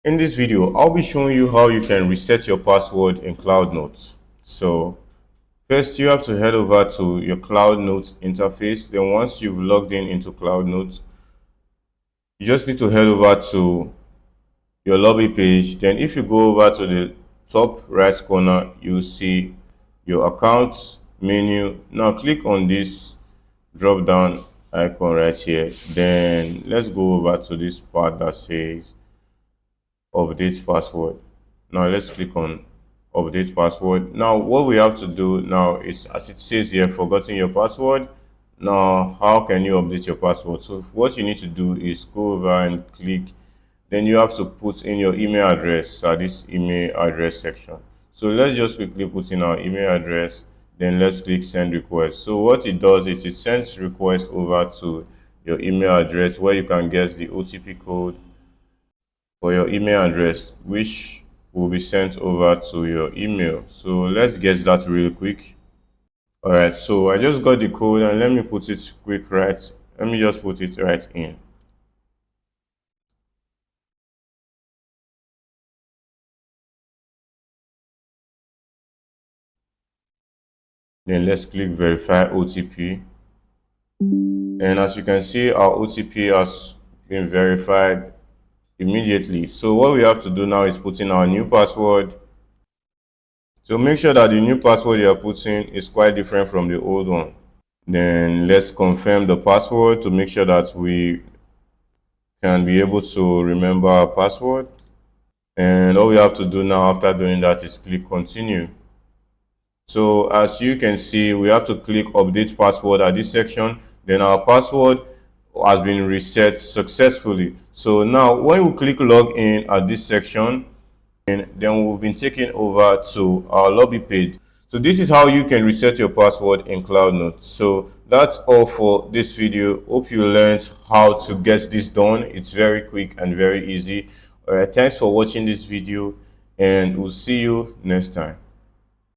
In this video, I'll be showing you how you can reset your password in CloudNote. So first you have to head over to your CloudNote interface. Then once you've logged in into CloudNote, you just need to head over to your lobby page. Then if you go over to the top right corner, you'll see your account menu. Now click on this drop down icon right here. Then let's go over to this part that says update password. Now let's click on update password. Now what we have to do now is, as it says here, forgotten your password. Now how can you update your password? So what you need to do is go over and click, then you have to put in your email address at this email address section. So let's just quickly put in our email address, then let's click send request. So what it does is it sends request over to your email address where you can get the OTP code for your email address, which will be sent over to your email. So let's get that really quick. All right, so I just got the code and let me put it quick right. Let me just put it right in. Then let's click verify OTP. And as you can see, our OTP has been verified immediately. So what we have to do now is put in our new password. So make sure that the new password you are putting is quite different from the old one. Then let's confirm the password to make sure that we can be able to remember our password. And all we have to do now after doing that is click continue. So as you can see, we have to click update password at this section. Then our password has been reset successfully. So now when we click login at this section, and then we've been taken over to our lobby page. So this is how you can reset your password in CloudNote. So that's all for this video. Hope you learned how to get this done. It's very quick and very easy. All right, thanks for watching this video, and we'll see you next time.